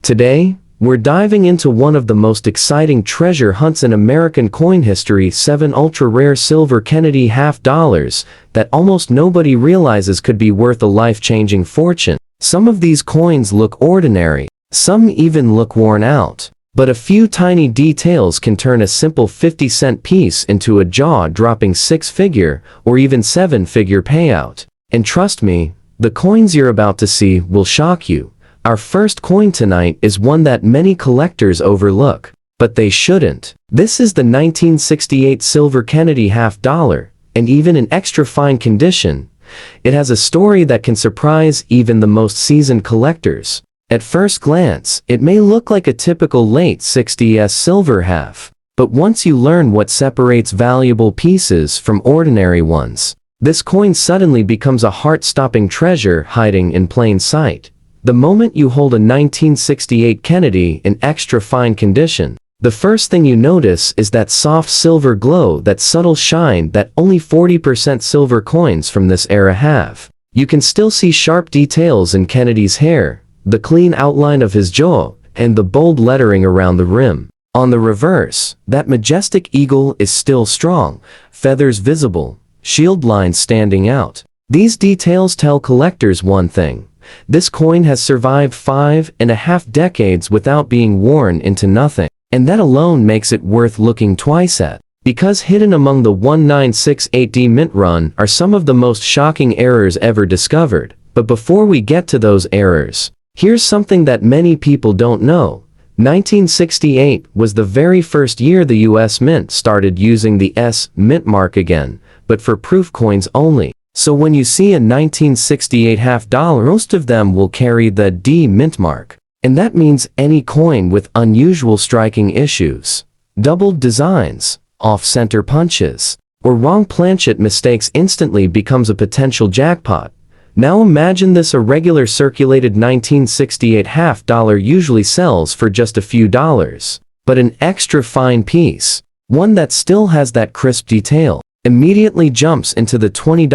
Today, we're diving into one of the most exciting treasure hunts in American coin history, 7 ultra-rare silver Kennedy half dollars that almost nobody realizes could be worth a life-changing fortune. Some of these coins look ordinary, some even look worn out, but a few tiny details can turn a simple 50-cent piece into a jaw-dropping 6-figure or even 7-figure payout. And trust me, the coins you're about to see will shock you. Our first coin tonight is one that many collectors overlook, but they shouldn't. This is the 1968 silver Kennedy half dollar, and even in extra fine condition, it has a story that can surprise even the most seasoned collectors. At first glance, it may look like a typical late 60s silver half, but once you learn what separates valuable pieces from ordinary ones, this coin suddenly becomes a heart-stopping treasure hiding in plain sight. The moment you hold a 1968 Kennedy in extra fine condition, the first thing you notice is that soft silver glow, that subtle shine that only 40% silver coins from this era have. You can still see sharp details in Kennedy's hair, the clean outline of his jaw, and the bold lettering around the rim. On the reverse, that majestic eagle is still strong, feathers visible, shield lines standing out. These details tell collectors one thing: this coin has survived 5.5 decades without being worn into nothing, and that alone makes it worth looking twice at. Because hidden among the 1968D mint run are some of the most shocking errors ever discovered. But before we get to those errors, here's something that many people don't know. 1968 was the very first year the US Mint started using the S mint mark again, but for proof coins only. So when you see a 1968 half dollar, most of them will carry the D mint mark. And that means any coin with unusual striking issues, doubled designs, off-center punches, or wrong planchet mistakes instantly becomes a potential jackpot. Now imagine this: a regular circulated 1968 half dollar usually sells for just a few dollars, but an extra fine piece, one that still has that crisp detail, immediately jumps into the $20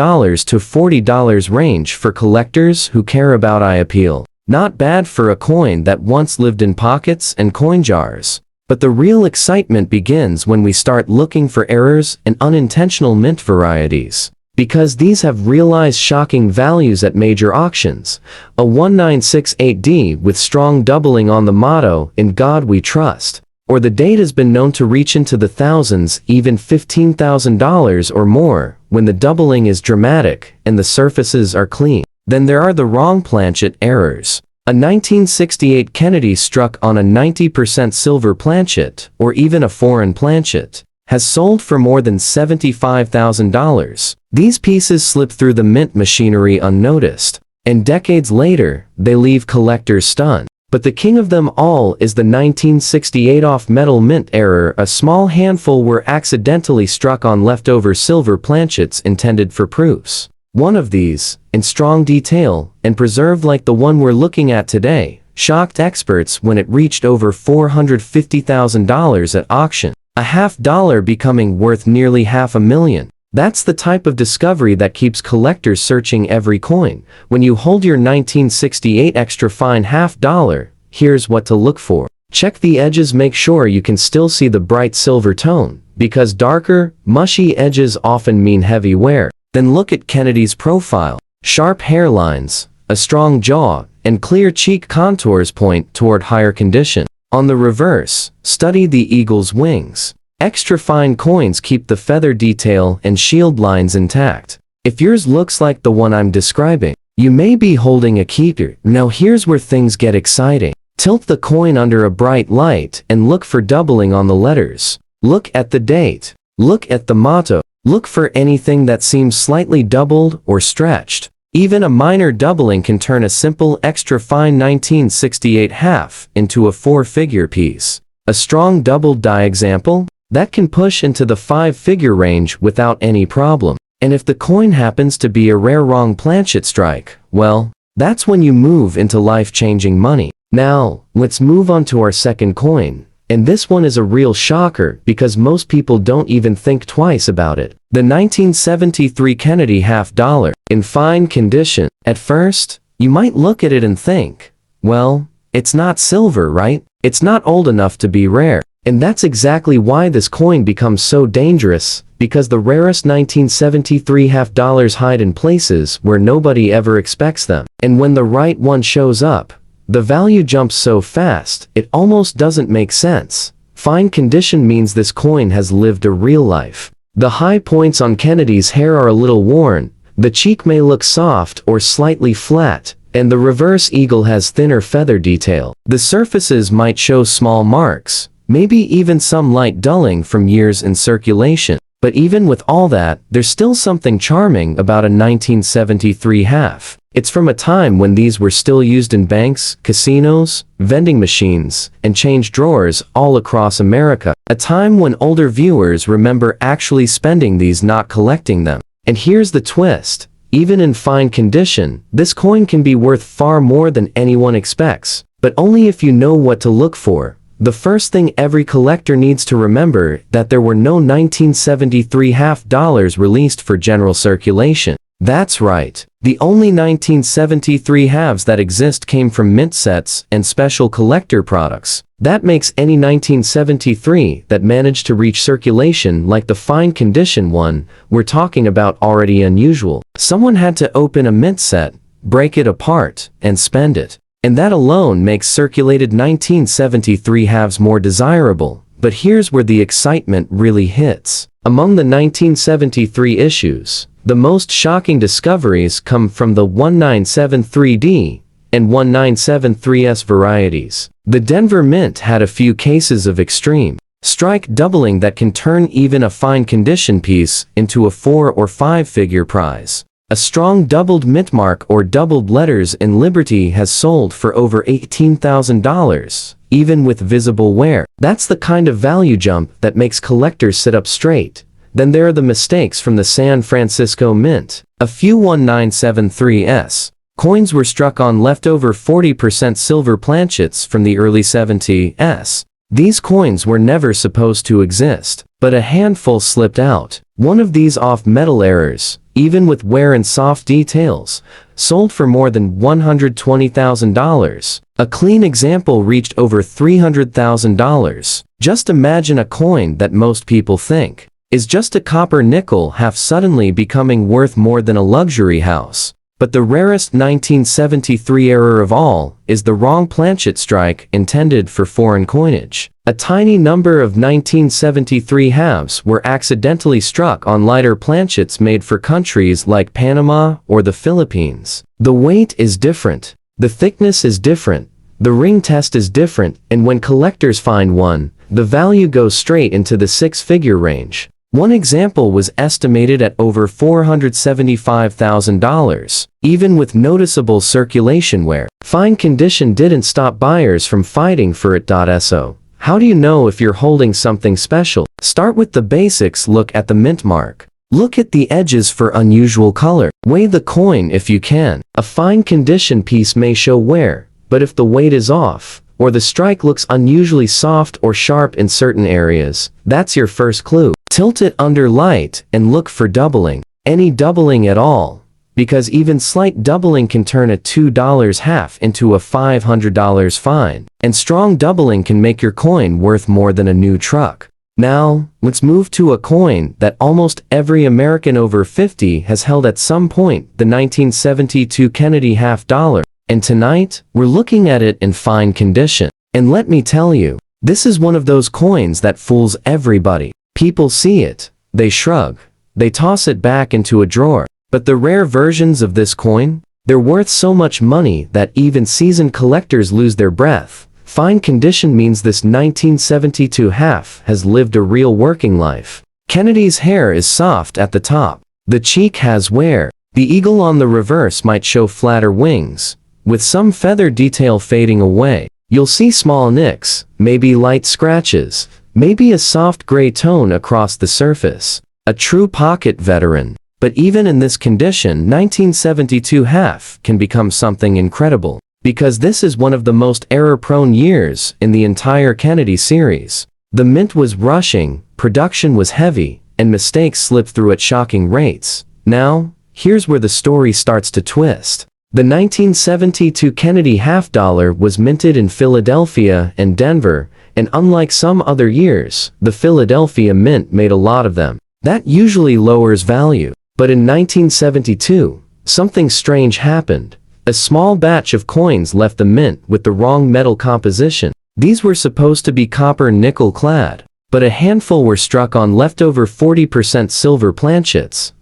to $40 range for collectors who care about eye appeal. Not bad for a coin that once lived in pockets and coin jars. But the real excitement begins when we start looking for errors and unintentional mint varieties, because these have realized shocking values at major auctions. A 1968D with strong doubling on the motto, "In God We Trust," or the date has been known to reach into the thousands, even $15,000 or more, when the doubling is dramatic and the surfaces are clean. Then there are the wrong planchet errors. A 1968 Kennedy struck on a 90% silver planchet, or even a foreign planchet, has sold for more than $75,000. These pieces slip through the mint machinery unnoticed, and decades later, they leave collectors stunned. But the king of them all is the 1968 off-metal mint error. A small handful were accidentally struck on leftover silver planchets intended for proofs. One of these, in strong detail, and preserved like the one we're looking at today, shocked experts when it reached over $450,000 at auction, a half dollar becoming worth nearly $500,000. That's the type of discovery that keeps collectors searching every coin. When you hold your 1968 extra fine half dollar, here's what to look for. Check the edges, make sure you can still see the bright silver tone, because darker, mushy edges often mean heavy wear. Then look at Kennedy's profile. Sharp hairlines, a strong jaw, and clear cheek contours point toward higher condition. On the reverse, study the eagle's wings. Extra fine coins keep the feather detail and shield lines intact. If yours looks like the one I'm describing, you may be holding a keeper. Now here's where things get exciting. Tilt the coin under a bright light and look for doubling on the letters. Look at the date. Look at the motto. Look for anything that seems slightly doubled or stretched. Even a minor doubling can turn a simple extra fine 1968 half into a 4-figure piece. A strong doubled die example? That can push into the 5-figure range without any problem. And if the coin happens to be a rare wrong planchet strike, well, that's when you move into life-changing money. Now, let's move on to our second coin. And this one is a real shocker because most people don't even think twice about it. The 1973 Kennedy half dollar, in fine condition. At first, you might look at it and think, well, It's not silver, right? It's not old enough to be rare. And that's exactly why this coin becomes so dangerous, because the rarest 1973 half dollars hide in places where nobody ever expects them. And when the right one shows up, the value jumps so fast, it almost doesn't make sense. Fine condition means this coin has lived a real life. The high points on Kennedy's hair are a little worn, the cheek may look soft or slightly flat, and the reverse eagle has thinner feather detail. The surfaces might show small marks, maybe even some light dulling from years in circulation. But even with all that, there's still something charming about a 1973 half. It's from a time when these were still used in banks, casinos, vending machines, and change drawers all across America. A time when older viewers remember actually spending these, not collecting them. And here's the twist. Even in fine condition, this coin can be worth far more than anyone expects. But only if you know what to look for. The first thing every collector needs to remember that there were no 1973 half dollars released for general circulation. That's right. The only 1973 halves that exist came from mint sets and special collector products. That makes any 1973 that managed to reach circulation like the fine condition one we're talking about already unusual. Someone had to open a mint set, break it apart, and spend it. And that alone makes circulated 1973 halves more desirable. But here's where the excitement really hits. Among the 1973 issues, the most shocking discoveries come from the 1973D and 1973S varieties. The Denver Mint had a few cases of extreme strike doubling that can turn even a fine condition piece into a 4 or 5 figure prize. A strong doubled mint mark or doubled letters in Liberty has sold for over $18,000, even with visible wear. That's the kind of value jump that makes collectors sit up straight. Then there are the mistakes from the San Francisco Mint. A few 1973S coins were struck on leftover 40% silver planchets from the early 70s. These coins were never supposed to exist, but a handful slipped out. One of these off-metal errors, even with wear and soft details, sold for more than $120,000. A clean example reached over $300,000. Just imagine a coin that most people think is just a copper nickel half suddenly becoming worth more than a luxury house. But the rarest 1973 error of all is the wrong planchet strike intended for foreign coinage. A tiny number of 1973 halves were accidentally struck on lighter planchets made for countries like Panama or the Philippines. The weight is different, the thickness is different, the ring test is different, and when collectors find one, the value goes straight into the 6-figure range. One example was estimated at over $475,000, even with noticeable circulation wear. Fine condition didn't stop buyers from fighting for it. So, how do you know if you're holding something special? Start with the basics. Look at the mint mark. Look at the edges for unusual color. Weigh the coin if you can. A fine condition piece may show wear, but if the weight is off, or the strike looks unusually soft or sharp in certain areas, that's your first clue. Tilt it under light and look for doubling. Any doubling at all, because even slight doubling can turn a $2 half into a $500 fine. And strong doubling can make your coin worth more than a new truck. Now, let's move to a coin that almost every American over 50 has held at some point, the 1972 Kennedy half dollar. And tonight, we're looking at it in fine condition. And let me tell you, this is one of those coins that fools everybody. People see it, they shrug, they toss it back into a drawer. But the rare versions of this coin, they're worth so much money that even seasoned collectors lose their breath. Fine condition means this 1972 half has lived a real working life. Kennedy's hair is soft at the top. The cheek has wear. The eagle on the reverse might show flatter wings, with some feather detail fading away. You'll see small nicks, maybe light scratches, maybe a soft gray tone across the surface. A true pocket veteran. But even in this condition, 1972 half can become something incredible. Because this is one of the most error-prone years in the entire Kennedy series. The mint was rushing, production was heavy, and mistakes slipped through at shocking rates. Now, here's where the story starts to twist. The 1972 Kennedy half dollar was minted in Philadelphia and Denver, and unlike some other years, the Philadelphia Mint made a lot of them. That usually lowers value. But in 1972, something strange happened. A small batch of coins left the mint with the wrong metal composition. These were supposed to be copper nickel clad, but a handful were struck on leftover 40% silver planchets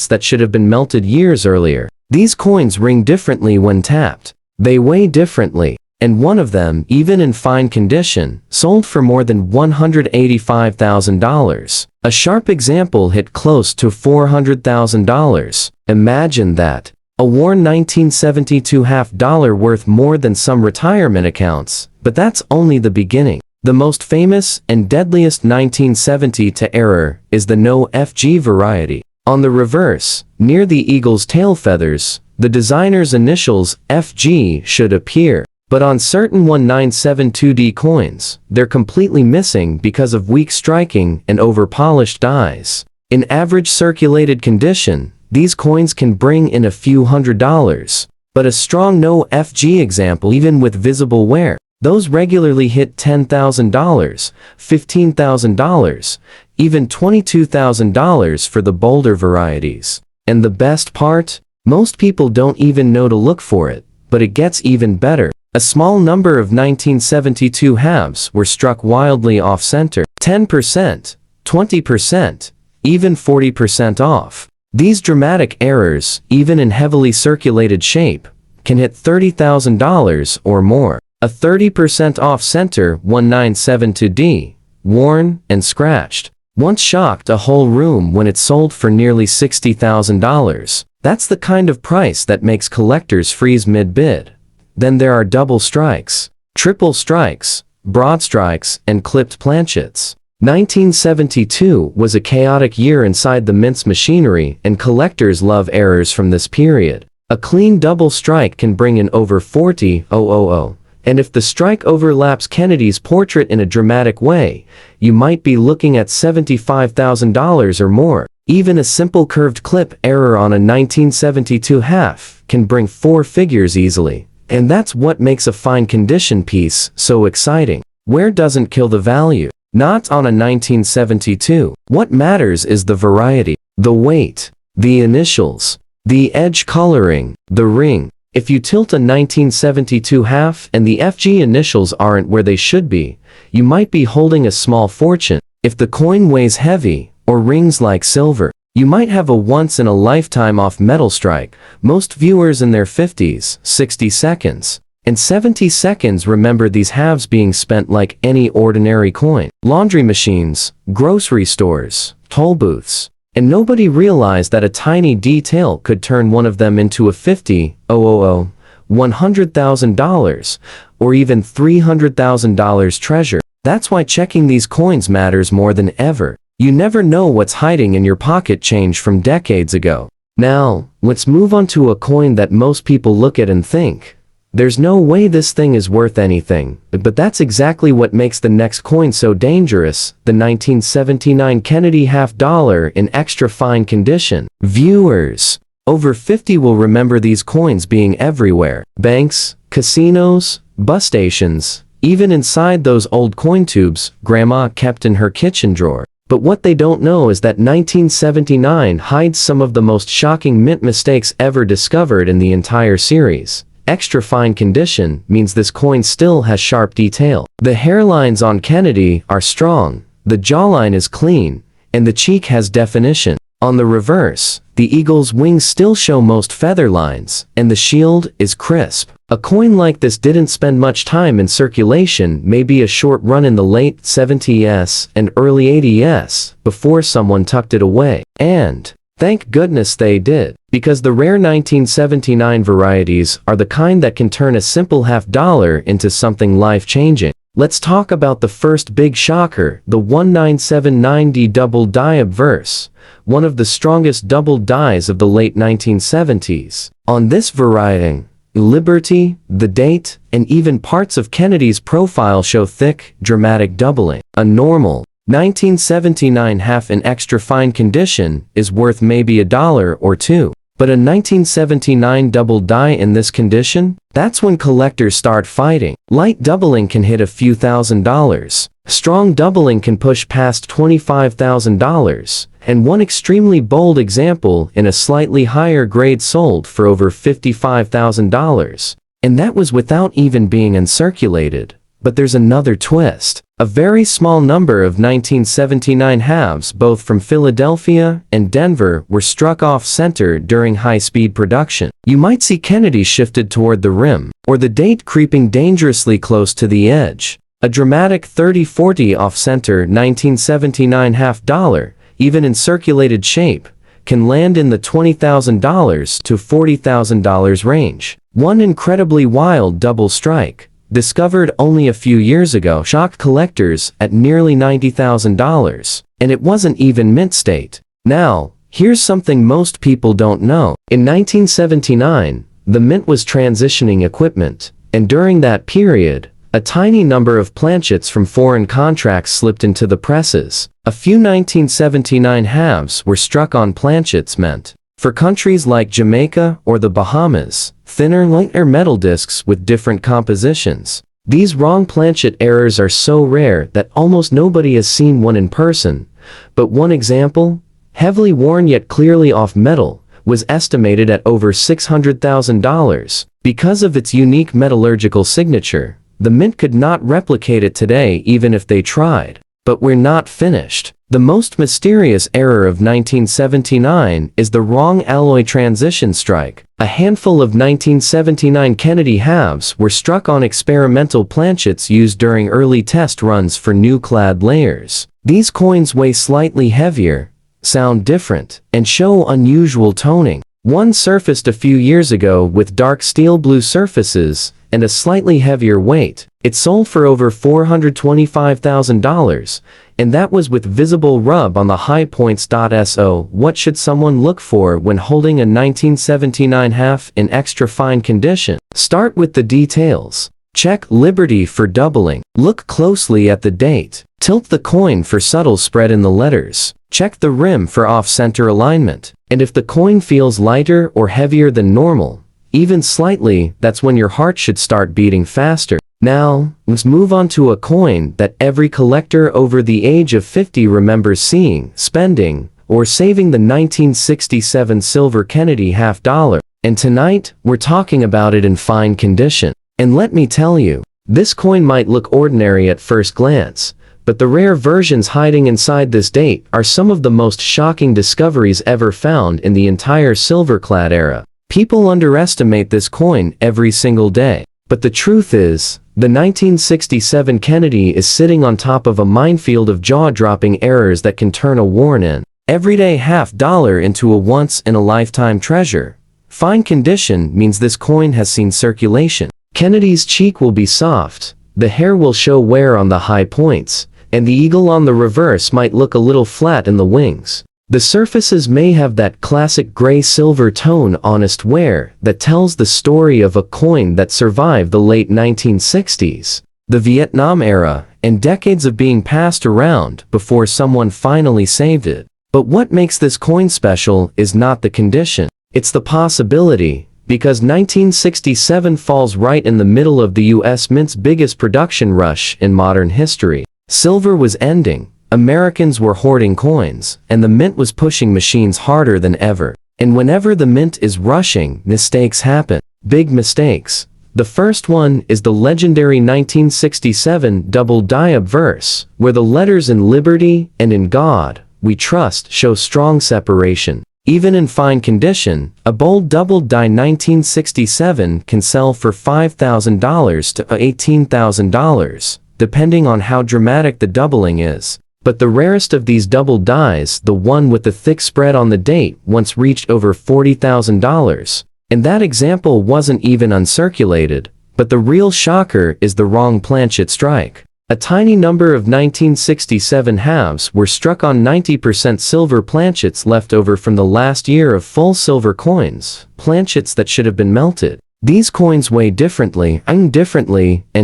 that should have been melted years earlier. These coins ring differently when tapped. They weigh differently, and one of them, even in fine condition, sold for more than $185,000. A sharp example hit close to $400,000. Imagine that. A worn 1972 half dollar worth more than some retirement accounts, but that's only the beginning. The most famous and deadliest 1970 to error is the no FG variety. On the reverse, near the eagle's tail feathers, the designer's initials FG should appear. But on certain 1972D coins, they're completely missing because of weak striking and over-polished dies. In average circulated condition, these coins can bring in a few $100s. But a strong no FG example, even with visible wear, those regularly hit $10,000, $15,000, even $22,000 for the bolder varieties. And the best part? Most people don't even know to look for it, but it gets even better. A small number of 1972 halves were struck wildly off-center, 10%, 20%, even 40% off. These dramatic errors, even in heavily circulated shape, can hit $30,000 or more. A 30% off-center 1972D, worn and scratched, once shocked a whole room when it sold for nearly $60,000. That's the kind of price that makes collectors freeze mid-bid. Then there are double strikes, triple strikes, broad strikes, and clipped planchets. 1972 was a chaotic year inside the mint's machinery, and collectors love errors from this period. A clean double strike can bring in over $40,000. And if the strike overlaps Kennedy's portrait in a dramatic way, you might be looking at $75,000 or more. Even a simple curved clip error on a 1972 half can bring four figures easily. And that's what makes a fine condition piece so exciting. Wear doesn't kill the value. Not on a 1972. What matters is the variety, the weight, the initials, the edge coloring, the ring. If you tilt a 1972 half and the FG initials aren't where they should be, you might be holding a small fortune. If the coin weighs heavy, or rings like silver, you might have a once-in-a-lifetime off-metal strike. Most viewers in their 50s, 60 seconds, and 70 seconds remember these halves being spent like any ordinary coin. Laundry machines, grocery stores, toll booths. And nobody realized that a tiny detail could turn one of them into a $50,000, $100,000, or even $300,000 treasure. That's why checking these coins matters more than ever. You never know what's hiding in your pocket change from decades ago. Now, let's move on to a coin that most people look at and think, there's no way this thing is worth anything. But that's exactly what makes the next coin so dangerous, the 1979 Kennedy half dollar in extra fine condition. Viewers over 50 will remember these coins being everywhere. Banks, casinos, bus stations, even inside those old coin tubes Grandma kept in her kitchen drawer. But what they don't know is that 1979 hides some of the most shocking mint mistakes ever discovered in the entire series. Extra fine condition means this coin still has sharp detail. The hairlines on Kennedy are strong, the jawline is clean, and the cheek has definition. On the reverse, the eagle's wings still show most feather lines, and the shield is crisp. A coin like this didn't spend much time in circulation, maybe a short run in the late 70s and early 80s, before someone tucked it away. And thank goodness they did, because the rare 1979 varieties are the kind that can turn a simple half dollar into something life-changing. Let's talk about the first big shocker, the 1979D double die obverse, one of the strongest double dies of the late 1970s. On this variety, Liberty, the date, and even parts of Kennedy's profile show thick, dramatic doubling. A normal 1979 half in extra fine condition is worth maybe $1 or $2. But a 1979 double die in this condition? That's when collectors start fighting. Light doubling can hit a few $1,000s. Strong doubling can push past $25,000. And one extremely bold example in a slightly higher grade sold for over $55,000. And that was without even being uncirculated. But there's another twist. A very small number of 1979 halves both from Philadelphia and Denver were struck off-center during high-speed production. You might see Kennedy shifted toward the rim, or the date creeping dangerously close to the edge. A dramatic 30-40 off-center 1979 half dollar, even in circulated shape, can land in the $20,000 to $40,000 range. One incredibly wild double strike, discovered only a few years ago, shocked collectors at nearly $90,000, and it wasn't even mint state. Now, here's something most people don't know. In 1979, the mint was transitioning equipment, and during that period, a tiny number of planchets from foreign contracts slipped into the presses. A few 1979 halves were struck on planchets meant for countries like Jamaica or the Bahamas, thinner, lighter metal discs with different compositions. These wrong planchet errors are so rare that almost nobody has seen one in person, but one example, heavily worn yet clearly off metal, was estimated at over $600,000. Because of its unique metallurgical signature, the mint could not replicate it today even if they tried. But we're not finished. The most mysterious error of 1979 is the wrong alloy transition strike. A handful of 1979 Kennedy halves were struck on experimental planchets used during early test runs for new clad layers. These coins weigh slightly heavier, sound different, and show unusual toning. One surfaced a few years ago with dark steel blue surfaces and a slightly heavier weight. It sold for over $425,000, and that was with visible rub on the high points. So what should someone look for when holding a 1979 half in extra fine condition? Start with the details. Check Liberty for doubling. Look closely at the date. Tilt the coin for subtle spread in the letters. Check the rim for off-center alignment. And if the coin feels lighter or heavier than normal, even slightly, that's when your heart should start beating faster. Now, let's move on to a coin that every collector over the age of 50 remembers seeing, spending, or saving: the 1967 silver Kennedy half dollar. And tonight, we're talking about it in fine condition. And let me tell you, this coin might look ordinary at first glance, but the rare versions hiding inside this date are some of the most shocking discoveries ever found in the entire silver-clad era. People underestimate this coin every single day. But the truth is, the 1967 Kennedy is sitting on top of a minefield of jaw-dropping errors that can turn a worn-in, everyday half dollar into a once-in-a-lifetime treasure. Fine condition means this coin has seen circulation. Kennedy's cheek will be soft, the hair will show wear on the high points, and the eagle on the reverse might look a little flat in the wings. The surfaces may have that classic gray-silver tone honest wear that tells the story of a coin that survived the late 1960s, the Vietnam era, and decades of being passed around before someone finally saved it. But what makes this coin special is not the condition, it's the possibility, because 1967 falls right in the middle of the US Mint's biggest production rush in modern history. Silver was ending. Americans were hoarding coins, and the mint was pushing machines harder than ever. And whenever the mint is rushing, mistakes happen. Big mistakes. The first one is the legendary 1967 double die obverse, where the letters "In Liberty" and "In God We Trust" show strong separation. Even in fine condition, a bold double die 1967 can sell for $5,000 to $18,000, depending on how dramatic the doubling is. But the rarest of these double dies, the one with the thick spread on the date, once reached over $40,000. And that example wasn't even uncirculated. But the real shocker is the wrong planchet strike. A tiny number of 1967 halves were struck on 90% silver planchets left over from the last year of full silver coins, planchets that should have been melted. These coins weigh differently, and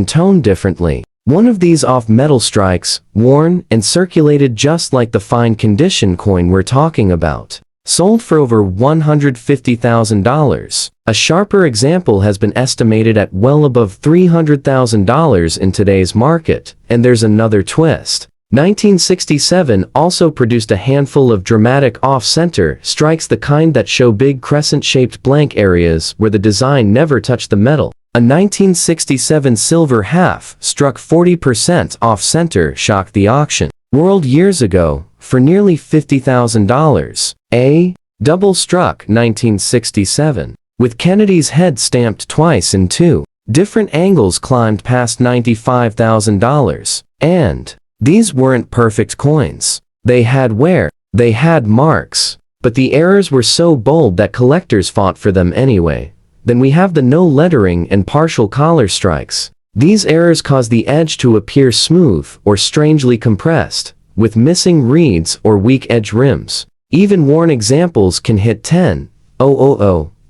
tone differently. One of these off-metal strikes, worn and circulated just like the fine condition coin we're talking about. sold for over $150,000. A sharper example has been estimated at well above $300,000 in today's market, and there's another twist. 1967 also produced a handful of dramatic off-center strikes, the kind that show big crescent-shaped blank areas where the design never touched the metal. A 1967 silver half struck 40% off-center shocked the auction world years ago for nearly $50,000. A double struck 1967, with Kennedy's head stamped twice in two different angles, climbed past $95,000. And these weren't perfect coins. They had wear, they had marks, but the errors were so bold that collectors fought for them anyway. Then we have the no lettering and partial collar strikes. These errors cause the edge to appear smooth or strangely compressed, with missing reeds or weak edge rims. Even worn examples can hit 10,000,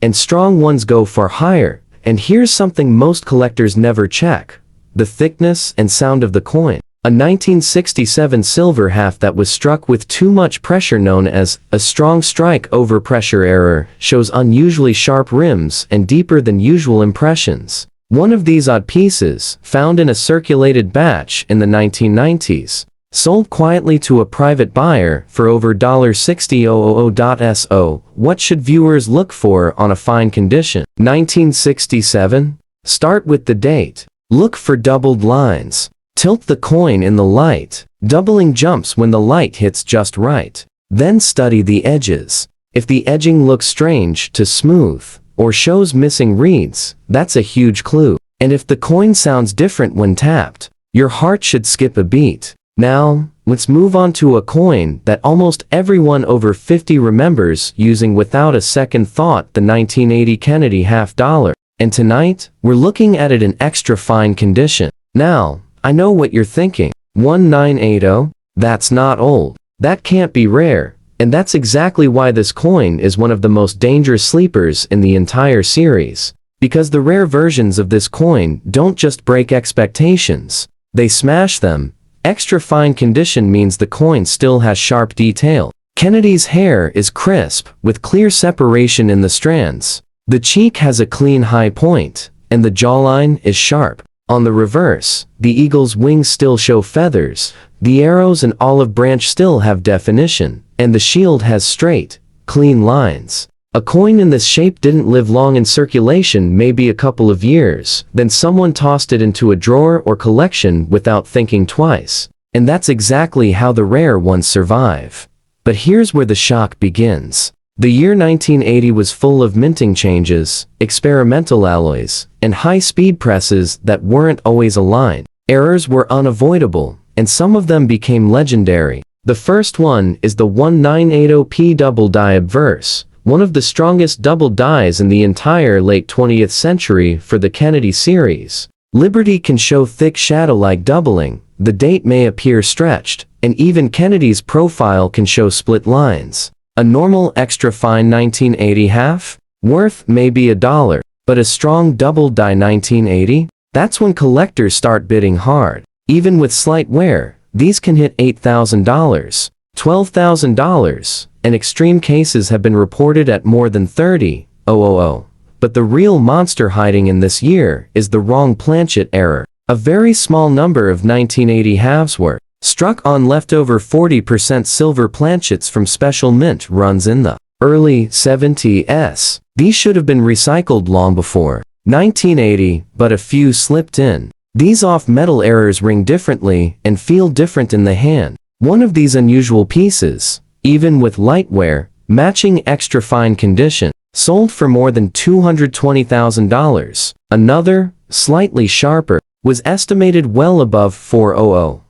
and strong ones go far higher. And here's something most collectors never check: the thickness and sound of the coin. A 1967 silver half that was struck with too much pressure, known as a strong strike over pressure error, shows unusually sharp rims and deeper than usual impressions. One of these odd pieces, found in a circulated batch in the 1990s, sold quietly to a private buyer for over $60,000. What should viewers look for on a fine condition? 1967? Start with the date. Look for doubled lines. Tilt the coin in the light. Doubling jumps when the light hits just right. Then study the edges. If the edging looks strange to smooth, or shows missing reeds, that's a huge clue. And if the coin sounds different when tapped, your heart should skip a beat. Now, let's move on to a coin that almost everyone over 50 remembers using without a second thought: the 1980 Kennedy $50. And tonight, we're looking at it in extra fine condition. Now, I know what you're thinking. 1980? That's not old. That can't be rare. And that's exactly why this coin is one of the most dangerous sleepers in the entire series. Because the rare versions of this coin don't just break expectations, they smash them. Extra fine condition means the coin still has sharp detail. Kennedy's hair is crisp, with clear separation in the strands. The cheek has a clean high point, and the jawline is sharp. On the reverse, the eagle's wings still show feathers, the arrows and olive branch still have definition, and the shield has straight, clean lines. A coin in this shape didn't live long in circulation, maybe a couple of years, then someone tossed it into a drawer or collection without thinking twice. And that's exactly how the rare ones survive. But here's where the shock begins. The year 1980 was full of minting changes, experimental alloys, and high-speed presses that weren't always aligned. Errors were unavoidable, and some of them became legendary. The first one is the 1980p double die obverse, one of the strongest double dies in the entire late 20th century for the Kennedy series. Liberty can show thick shadow-like doubling, the date may appear stretched, and even Kennedy's profile can show split lines. A normal extra fine 1980 half? Worth maybe $1, but a strong double die 1980? That's when collectors start bidding hard. Even with slight wear, these can hit $8,000, $12,000, and extreme cases have been reported at more than $30,000. But the real monster hiding in this year is the wrong planchet error. A very small number of 1980 halves were struck on leftover 40% silver planchets from special mint runs in the early 70s. These should have been recycled long before 1980, but a few slipped in. These off-metal errors ring differently and feel different in the hand. One of these unusual pieces, even with light wear, matching extra fine condition, sold for more than $220,000. Another, slightly sharper, was estimated well above $400,000.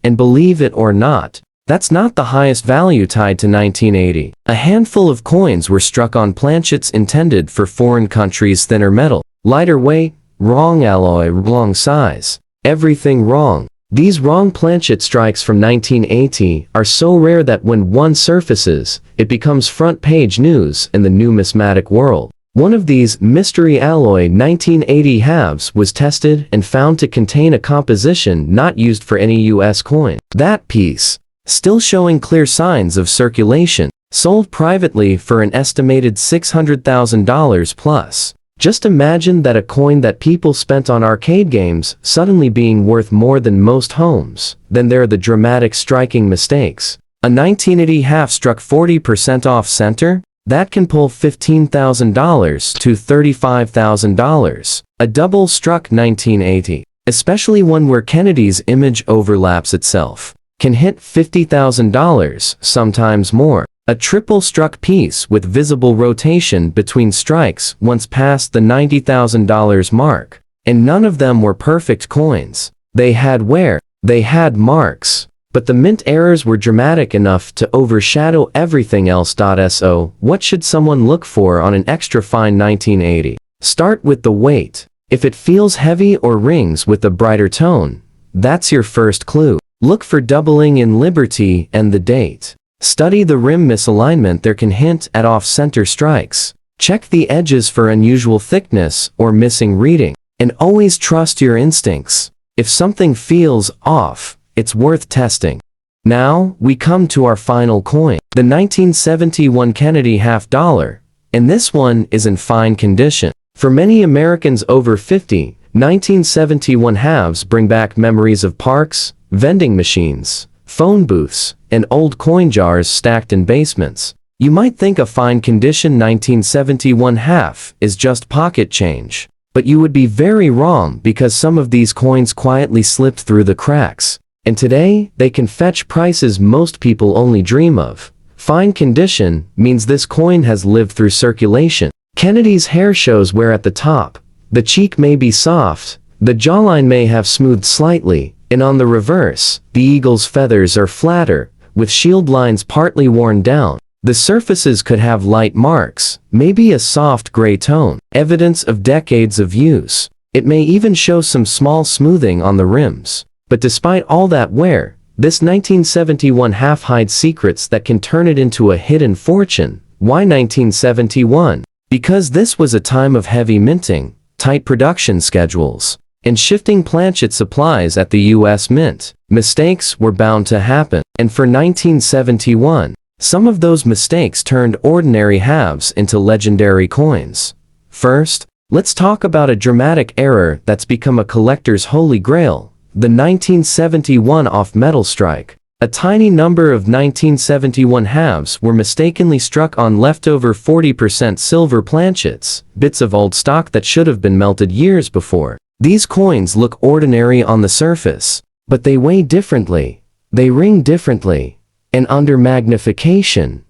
And believe it or not, that's not the highest value tied to 1980. A handful of coins were struck on planchets intended for foreign countries: thinner metal, lighter weight, wrong alloy, wrong size. Everything wrong. These wrong planchet strikes from 1980 are so rare that when one surfaces, it becomes front-page news in the numismatic world. One of these mystery alloy 1980 halves was tested and found to contain a composition not used for any US coin. That piece, still showing clear signs of circulation, sold privately for an estimated $600,000 plus. Just imagine that a coin that people spent on arcade games suddenly being worth more than most homes. Then there are the dramatic, striking mistakes. A 1980 half struck 40% off center? That can pull $15,000 to $35,000. A double struck 1980, especially one where Kennedy's image overlaps itself, can hit $50,000, sometimes more. A triple struck piece with visible rotation between strikes once passed the $90,000 mark. And none of them were perfect coins. They had wear, they had marks. But the mint errors were dramatic enough to overshadow everything else. So, what should someone look for on an extra fine 1980? Start with the weight. If it feels heavy or rings with a brighter tone, that's your first clue. Look for doubling in Liberty and the date. Study the rim misalignment, there can hint at off-center strikes. Check the edges for unusual thickness or missing reading. And always trust your instincts. If something feels off, it's worth testing. Now, we come to our final coin, the 1971 Kennedy half dollar, and this one is in fine condition. For many Americans over 50, 1971 halves bring back memories of parks, vending machines, phone booths, and old coin jars stacked in basements. You might think a fine condition 1971 half is just pocket change. But you would be very wrong, because some of these coins quietly slipped through the cracks. And today, they can fetch prices most people only dream of. Fine condition means this coin has lived through circulation. Kennedy's hair shows wear at the top. The cheek may be soft, the jawline may have smoothed slightly, and on the reverse, the eagle's feathers are flatter, with shield lines partly worn down. The surfaces could have light marks, maybe a soft gray tone, evidence of decades of use. It may even show some small smoothing on the rims. But despite all that wear, this 1971 half hides secrets that can turn it into a hidden fortune. Why 1971? Because this was a time of heavy minting, tight production schedules, and shifting planchet supplies at the U.S. Mint. Mistakes were bound to happen, and for 1971, some of those mistakes turned ordinary halves into legendary coins. First, let's talk about a dramatic error that's become a collector's holy grail, the 1971 off-metal strike. A tiny number of 1971 halves were mistakenly struck on leftover 40% silver planchets, bits of old stock that should have been melted years before. These coins look ordinary on the surface, but they weigh differently, they ring differently, and under magnification,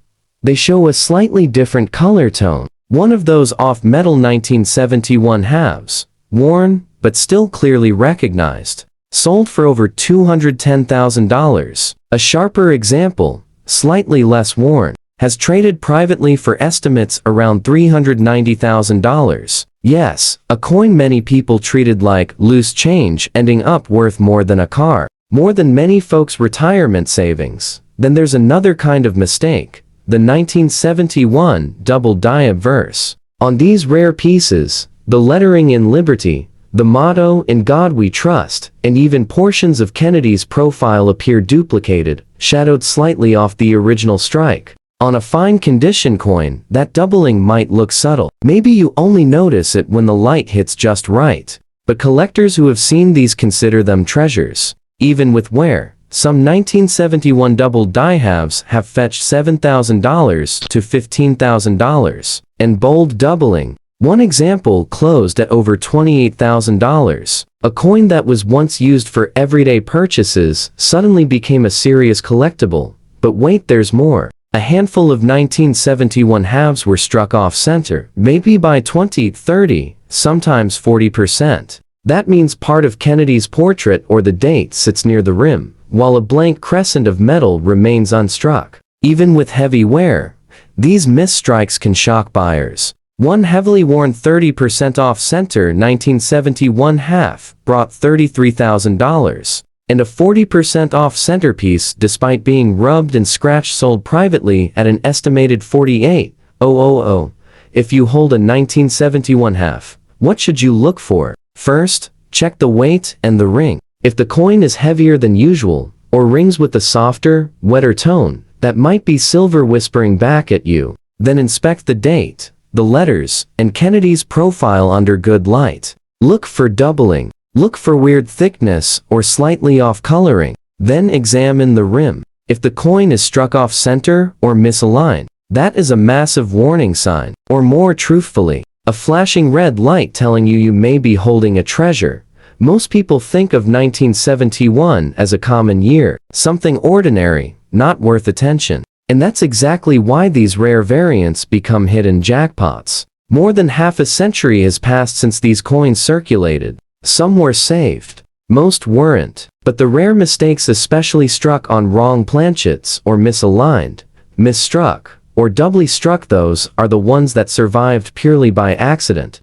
they show a slightly different color tone. One of those off-metal 1971 halves, worn, but still clearly recognized, sold for over $210,000. A sharper example, slightly less worn, has traded privately for estimates around $390,000. Yes, a coin many people treated like loose change, ending up worth more than a car, more than many folks' retirement savings. Then there's another kind of mistake, the 1971 double die obverse. On these rare pieces, the lettering in Liberty, the motto "In God We Trust," and even portions of Kennedy's profile appear duplicated, shadowed slightly off the original strike. On a fine condition coin, that doubling might look subtle. Maybe you only notice it when the light hits just right. But collectors who have seen these consider them treasures. Even with wear, some 1971 double die halves have fetched $7,000 to $15,000. And bold doubling. One example closed at over $28,000. A coin that was once used for everyday purchases suddenly became a serious collectible. But wait, there's more. A handful of 1971 halves were struck off-center, maybe by 20, 30, sometimes 40%. That means part of Kennedy's portrait or the date sits near the rim, while a blank crescent of metal remains unstruck. Even with heavy wear, these misstrikes can shock buyers. One heavily worn 30% off-center 1971 half brought $33,000, and a 40% off-center piece, despite being rubbed and scratched, sold privately at an estimated $48,000. If you hold a 1971 half, what should you look for? First, check the weight and the ring. If the coin is heavier than usual, or rings with a softer, wetter tone, that might be silver whispering back at you. Then inspect the date, the letters, and Kennedy's profile under good light. Look for doubling. Look for weird thickness or slightly off coloring. Then examine the rim. If the coin is struck off center or misaligned, that is a massive warning sign. Or more truthfully, a flashing red light telling you may be holding a treasure. Most people think of 1971 as a common year, something ordinary, not worth attention. And that's exactly why these rare variants become hidden jackpots. More than half a century has passed since these coins circulated. Some were saved. Most weren't. But the rare mistakes, especially struck on wrong planchets or misaligned, misstruck, or doubly struck, those are the ones that survived purely by accident.